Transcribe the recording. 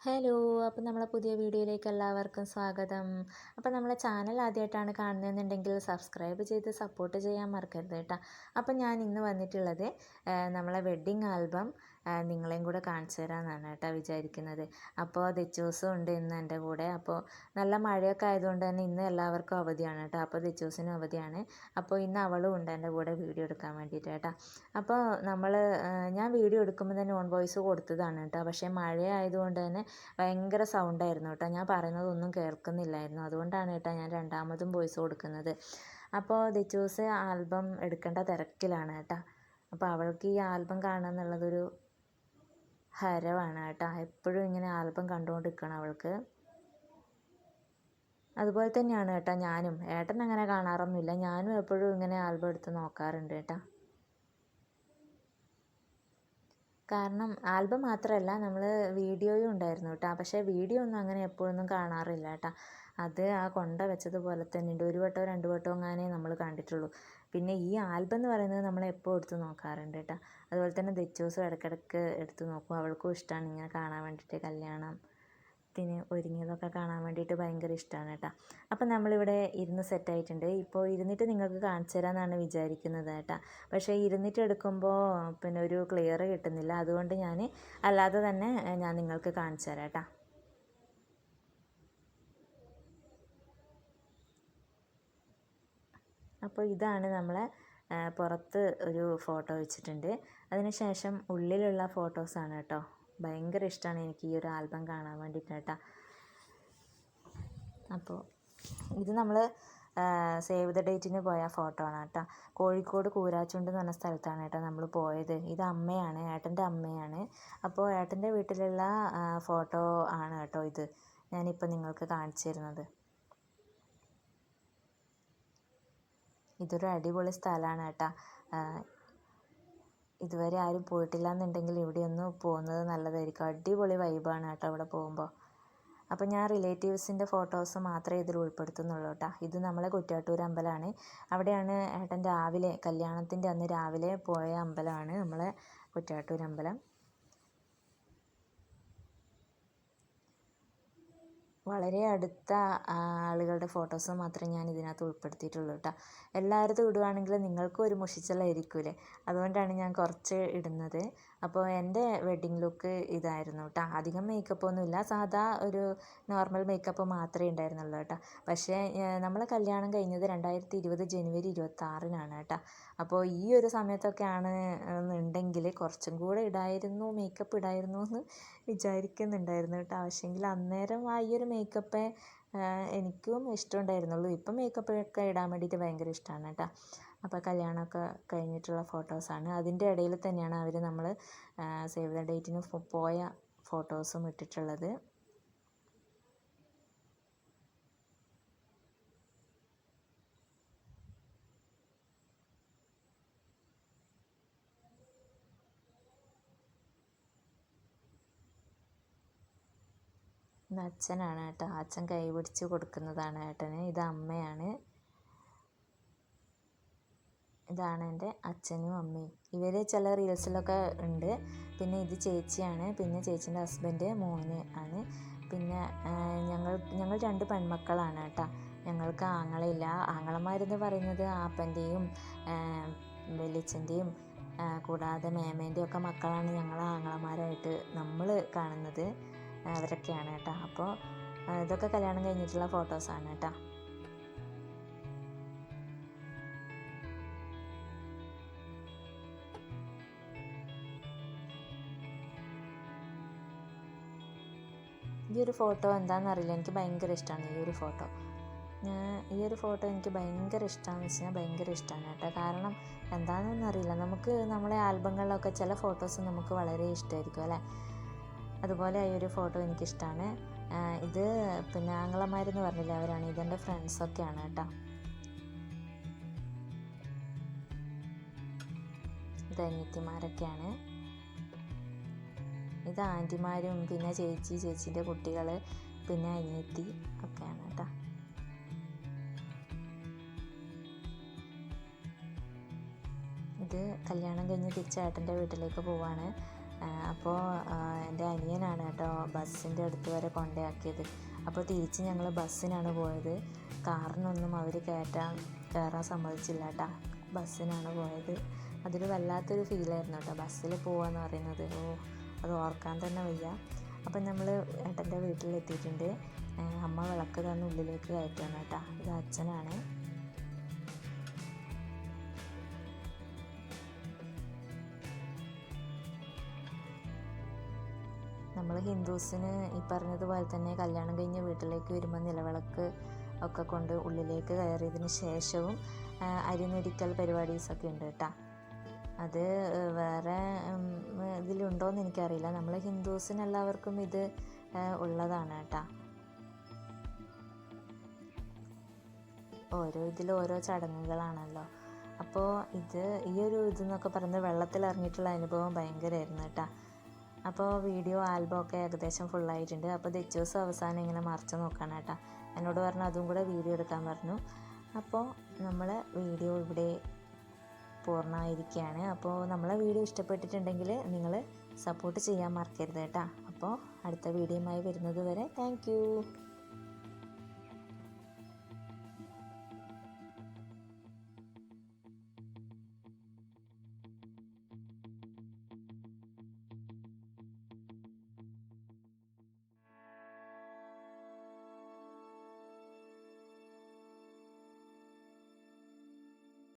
Hello, അപ്പം നമ്മളെ പുതിയ വീഡിയോയിലേക്ക് എല്ലാവർക്കും സ്വാഗതം. അപ്പം നമ്മളെ ചാനൽ ആദ്യമായിട്ടാണ് കാണുന്നതെന്നുണ്ടെങ്കിൽ സബ്സ്ക്രൈബ് ചെയ്ത് സപ്പോർട്ട് ചെയ്യാൻ മറക്കരുത് കേട്ടോ. അപ്പം ഞാൻ ഇന്ന് വന്നിട്ടുള്ളത് നമ്മളെ വെഡ്ഡിങ് ആൽബം നിങ്ങളെയും കൂടെ കാണിച്ചു തരാമെന്നാണ് കേട്ടോ വിചാരിക്കുന്നത്. അപ്പോൾ ദച്ചൂസും ഉണ്ട് ഇന്ന് എൻ്റെ കൂടെ. അപ്പോൾ നല്ല മഴയൊക്കെ ആയതുകൊണ്ട് തന്നെ ഇന്ന് എല്ലാവർക്കും അവധിയാണ് കേട്ടോ. അപ്പോൾ ദച്ചൂസിനും അവധിയാണ്. അപ്പോൾ ഇന്ന് അവളും ഉണ്ട് എൻ്റെ കൂടെ വീഡിയോ എടുക്കാൻ വേണ്ടിയിട്ട് കേട്ടോ. അപ്പോൾ ഞാൻ വീഡിയോ എടുക്കുമ്പോൾ തന്നെ ഓൺ വോയിസ് കൊടുത്തതാണ് കേട്ടോ. പക്ഷേ മഴ ആയതുകൊണ്ട് തന്നെ ഭയങ്കര സൗണ്ടായിരുന്നു കേട്ടോ. ഞാൻ പറയുന്നതൊന്നും കേൾക്കുന്നില്ലായിരുന്നു. അതുകൊണ്ടാണ് കേട്ടോ ഞാൻ രണ്ടാമതും വോയിസ് കൊടുക്കുന്നത്. അപ്പോൾ ദിച്ചൂസ് ആൽബം എടുക്കേണ്ട തിരക്കിലാണ് കേട്ടോ. അപ്പോൾ അവൾക്ക് ഈ ആൽബം കാണുക എന്നുള്ളതൊരു ഹരമാണ് കേട്ടോ. എപ്പോഴും ഇങ്ങനെ ആൽബം കണ്ടുകൊണ്ടിരിക്കണം അവൾക്ക്. അതുപോലെ തന്നെയാണ് കേട്ടോ ഞാനും. ഏട്ടൻ അങ്ങനെ കാണാറൊന്നുമില്ല. ഞാനും എപ്പോഴും ഇങ്ങനെ ആൽബം എടുത്ത് നോക്കാറുണ്ട് കേട്ടോ. കാരണം ആൽബം മാത്രമല്ല നമ്മൾ വീഡിയോയും ഉണ്ടായിരുന്നു കേട്ടോ. പക്ഷേ വീഡിയോ ഒന്നും അങ്ങനെ എപ്പോഴൊന്നും കാണാറില്ല കേട്ടോ. അത് ആ കൊണ്ട വെച്ചതുപോലെ തന്നെ ഉണ്ട്. ഒരു വട്ടമോ രണ്ട് വട്ടമോ എങ്ങാനേ നമ്മൾ കണ്ടിട്ടുള്ളൂ. പിന്നെ ഈ ആൽബം എന്ന് പറയുന്നത് നമ്മൾ എപ്പോൾ എടുത്ത് നോക്കാറുണ്ട് കേട്ടോ. അതുപോലെ തന്നെ ദച്ചൂസും ഇടയ്ക്കിടയ്ക്ക് എടുത്ത് നോക്കും. അവൾക്കും ഇഷ്ടമാണ് ഇങ്ങനെ കാണാൻ വേണ്ടിയിട്ട്. കല്യാണത്തിന് ഒരുങ്ങിയതൊക്കെ കാണാൻ വേണ്ടിയിട്ട് ഭയങ്കര ഇഷ്ടമാണ് കേട്ടോ. അപ്പം നമ്മളിവിടെ ഇരുന്ന് സെറ്റായിട്ടുണ്ട്. ഇപ്പോൾ ഇരുന്നിട്ട് നിങ്ങൾക്ക് കാണിച്ചു തരാമെന്നാണ് വിചാരിക്കുന്നത് കേട്ടോ. പക്ഷേ ഇരുന്നിട്ട് എടുക്കുമ്പോൾ പിന്നെ ഒരു ക്ലിയർ കിട്ടുന്നില്ല. അതുകൊണ്ട് ഞാൻ അല്ലാതെ തന്നെ ഞാൻ നിങ്ങൾക്ക് കാണിച്ചു തരാം കേട്ടോ. അപ്പോൾ ഇതാണ് നമ്മളെ പുറത്ത് ഒരു ഫോട്ടോ വെച്ചിട്ടുണ്ട്. അതിനുശേഷം ഉള്ളിലുള്ള ഫോട്ടോസാണ് കേട്ടോ. ഭയങ്കര ഇഷ്ടമാണ് എനിക്ക് ഈ ഒരു ആൽബം കാണാൻ വേണ്ടിയിട്ട് കേട്ടോ. അപ്പോൾ ഇത് നമ്മൾ സേവ് ദ ഡേറ്റിന് പോയ ഫോട്ടോ ആണ് കേട്ടോ. കോഴിക്കോട് കൂരാച്ചുണ്ട് എന്ന് പറഞ്ഞ സ്ഥലത്താണ് കേട്ടോ നമ്മൾ പോയത്. ഇത് അമ്മയാണ്, ഏട്ടൻ്റെ അമ്മയാണ്. അപ്പോൾ ഏട്ടൻ്റെ വീട്ടിലുള്ള ഫോട്ടോ ആണ് കേട്ടോ ഇത് ഞാനിപ്പോൾ നിങ്ങൾക്ക് കാണിച്ചു തരുന്നത്. ഇതൊരു അടിപൊളി സ്ഥലമാണ് കേട്ടോ. ഇതുവരെ ആരും പോയിട്ടില്ല എന്നുണ്ടെങ്കിൽ ഇവിടെ ഒന്ന് പോകുന്നത് നല്ലതായിരിക്കും. അടിപൊളി വൈബാണ് കേട്ടോ ഇവിടെ പോകുമ്പോൾ. അപ്പോൾ ഞാൻ റിലേറ്റീവ്സിൻ്റെ ഫോട്ടോസ് മാത്രമേ ഇതിൽ ഉൾപ്പെടുത്തുന്നുള്ളൂ കേട്ടോ. ഇത് നമ്മളെ കുറ്റ്യാട്ടൂർ അമ്പലമാണ്. അവിടെയാണ് ഏട്ടൻ കല്യാണത്തിൻ്റെ അന്ന് രാവിലെ പോയ അമ്പലമാണ് നമ്മളെ കുറ്റ്യാട്ടൂർ അമ്പലം. വളരെ അടുത്ത ആളുകളുടെ ഫോട്ടോസ് മാത്രമേ ഞാൻ ഇതിനകത്ത് ഉൾപ്പെടുത്തിയിട്ടുള്ളൂ കേട്ടോ. എല്ലാവരും ഇടുകയാണെങ്കിൽ നിങ്ങൾക്കും ഒരു മുഷിച്ചലായിരിക്കൂലേ. അതുകൊണ്ടാണ് ഞാൻ കുറച്ച് ഇടുന്നത്. അപ്പോൾ എൻ്റെ വെഡ്ഡിങ് ലുക്ക് ഇതായിരുന്നു കേട്ടോ. അധികം മേക്കപ്പൊന്നുമില്ല, സാധാ ഒരു നോർമൽ മേക്കപ്പ് മാത്രമേ ഉണ്ടായിരുന്നുള്ളൂ കേട്ടോ. പക്ഷേ നമ്മളെ കല്യാണം കഴിഞ്ഞത് 2020 ജനുവരി 26-നാണ് കേട്ടോ. അപ്പോൾ ഈ ഒരു സമയത്തൊക്കെയാണ് എന്നുണ്ടെങ്കിൽ കുറച്ചും കൂടെ മേക്കപ്പ് ഇടായിരുന്നു എന്ന് വിചാരിക്കുന്നുണ്ടായിരുന്നു കേട്ടോ. പക്ഷേങ്കിൽ അന്നേരം ആ ഈ ഒരു മേക്കപ്പേ എനിക്കും ഇഷ്ടമുണ്ടായിരുന്നുള്ളൂ. ഇപ്പം മേക്കപ്പൊക്കെ ഇടാൻ വേണ്ടിയിട്ട് ഭയങ്കര ഇഷ്ടമാണ് കേട്ടോ. അപ്പോൾ കല്യാണമൊക്കെ കഴിഞ്ഞിട്ടുള്ള ഫോട്ടോസാണ്. അതിൻ്റെ ഇടയിൽ തന്നെയാണ് അവർ നമ്മൾ സേവ് ദ ഡേറ്റിന് പോയ ഫോട്ടോസും ഇട്ടിട്ടുള്ളത്. ഇത് അച്ഛനാണ് കേട്ടോ. അച്ഛൻ കൈ പിടിച്ച് കൊടുക്കുന്നതാണ് ഏട്ടന്. ഇത് അമ്മയാണ്. ഇതാണ് എൻ്റെ അച്ഛനും അമ്മയും. ഇവർ ചില റീൽസിലൊക്കെ ഉണ്ട്. പിന്നെ ഇത് ചേച്ചിയാണ്. പിന്നെ ചേച്ചീൻ്റെ ഹസ്ബൻഡ് മോന് ആണ്. പിന്നെ ഞങ്ങൾ 2 പെൺമക്കളാണ് കേട്ടോ. ഞങ്ങൾക്ക് ആങ്ങളയില്ല. ആങ്ങളമാരെന്ന് പറയുന്നത് ആപ്പൻ്റെയും വലിയച്ഛൻ്റെയും കൂടാതെ മേമേൻ്റെയും ഒക്കെ മക്കളാണ് ഞങ്ങൾ ആങ്ങളമാരായിട്ട് നമ്മൾ കാണുന്നത്. അവരൊക്കെയാണ് കേട്ടോ. അപ്പോൾ ഇതൊക്കെ കല്യാണം കഴിഞ്ഞിട്ടുള്ള ഫോട്ടോസാണ് കേട്ടോ. ഈ ഒരു ഫോട്ടോ എന്താണെന്നറിയില്ല, എനിക്ക് ഭയങ്കര ഇഷ്ടമാണ് ഈ ഒരു ഫോട്ടോ. ഈ ഒരു ഫോട്ടോ എനിക്ക് ഭയങ്കര ഇഷ്ടമാണെന്ന് വെച്ച് കഴിഞ്ഞാൽ ഭയങ്കര ഇഷ്ടമാണ് കേട്ടോ. കാരണം എന്താണെന്നറിയില്ല, നമുക്ക് നമ്മളെ ആൽബങ്ങളിലൊക്കെ ചില ഫോട്ടോസ് നമുക്ക് വളരെ ഇഷ്ടമായിരിക്കും അല്ലേ. അതുപോലെ ഈ ഒരു ഫോട്ടോ എനിക്കിഷ്ടമാണ്. ഇത് പിന്നെ ആങ്ങളമാരെന്ന് പറഞ്ഞില്ല, അവരാണ്. ഇതെൻ്റെ ഫ്രണ്ട്സൊക്കെയാണ് കേട്ടോ. ഇത് അനിയത്തിമാരൊക്കെയാണ്. ഇത് ആൻറ്റിമാരും പിന്നെ ചേച്ചീൻ്റെ കുട്ടികൾ പിന്നെ അനിയത്തി ഒക്കെയാണ് കേട്ടോ. ഇത് കല്യാണം കഴിഞ്ഞ് തിരിച്ച് ഏട്ടൻ്റെ വീട്ടിലേക്ക് പോവാണ്. അപ്പോൾ എൻ്റെ അനിയനാണ് കേട്ടോ ബസ്സിൻ്റെ അടുത്ത് വരെ കൊണ്ടാക്കിയത്. അപ്പോൾ തിരിച്ച് ഞങ്ങൾ ബസ്സിനാണ് പോയത്. കാറിനൊന്നും അവർ കയറാൻ സമ്മതിച്ചില്ല കേട്ടോ. ബസ്സിനാണ് പോയത്. അതൊരു വല്ലാത്തൊരു ഫീലായിരുന്നു കേട്ടോ ബസ്സിൽ പോവാന്ന് പറയുന്നത്. അത് ഓർക്കാൻ തന്നെ വയ്യ. അപ്പം നമ്മൾ ഏട്ടൻ്റെ വീട്ടിലെത്തിയിട്ടുണ്ട്. അമ്മ വിളക്ക് തന്ന് ഉള്ളിലേക്ക് കയറ്റുകയാണ് കേട്ടോ. ഇത് അച്ഛനാണ്. നമ്മൾ ഹിന്ദുസിന് ഈ പറഞ്ഞതുപോലെ തന്നെ കല്യാണം കഴിഞ്ഞ് വീട്ടിലേക്ക് വരുമ്പോൾ നിലവിളക്ക് ഒക്കെ കൊണ്ട് ഉള്ളിലേക്ക് കയറിയതിന് ശേഷവും അരിനൊരിക്കൽ പരിപാടീസൊക്കെ ഉണ്ട് കേട്ടോ. അത് വേറെ ഇതിലുണ്ടോയെന്ന് എനിക്കറിയില്ല. നമ്മൾ ഹിന്ദുസിന് എല്ലാവർക്കും ഇത് ഉള്ളതാണ് കേട്ടോ. ഓരോ ചടങ്ങുകളാണല്ലോ. അപ്പോൾ ഈ ഒരു ഇതെന്നൊക്കെ പറയുന്നത് വെള്ളത്തിൽ ഇറങ്ങിയിട്ടുള്ള അനുഭവം ഭയങ്കരമായിരുന്നു കേട്ടോ. അപ്പോൾ വീഡിയോ ആൽബം ഒക്കെ ഏകദേശം ഫുള്ളായിട്ടുണ്ട്. അപ്പോൾ ദിവസം അവസാനം ഇങ്ങനെ മറിച്ച് നോക്കണം കേട്ടോ. എന്നോട് പറഞ്ഞു അതും കൂടെ വീഡിയോ എടുക്കാൻ പറഞ്ഞു. അപ്പോൾ നമ്മൾ വീഡിയോ ഇവിടെ പൂർണ്ണമായിരിക്കുകയാണ്. അപ്പോൾ നമ്മളെ വീഡിയോ ഇഷ്ടപ്പെട്ടിട്ടുണ്ടെങ്കിൽ നിങ്ങൾ സപ്പോർട്ട് ചെയ്യാൻ മറക്കരുത് കേട്ടോ. അപ്പോൾ അടുത്ത വീഡിയോയുമായി വരുന്നത് വരെ താങ്ക് യു.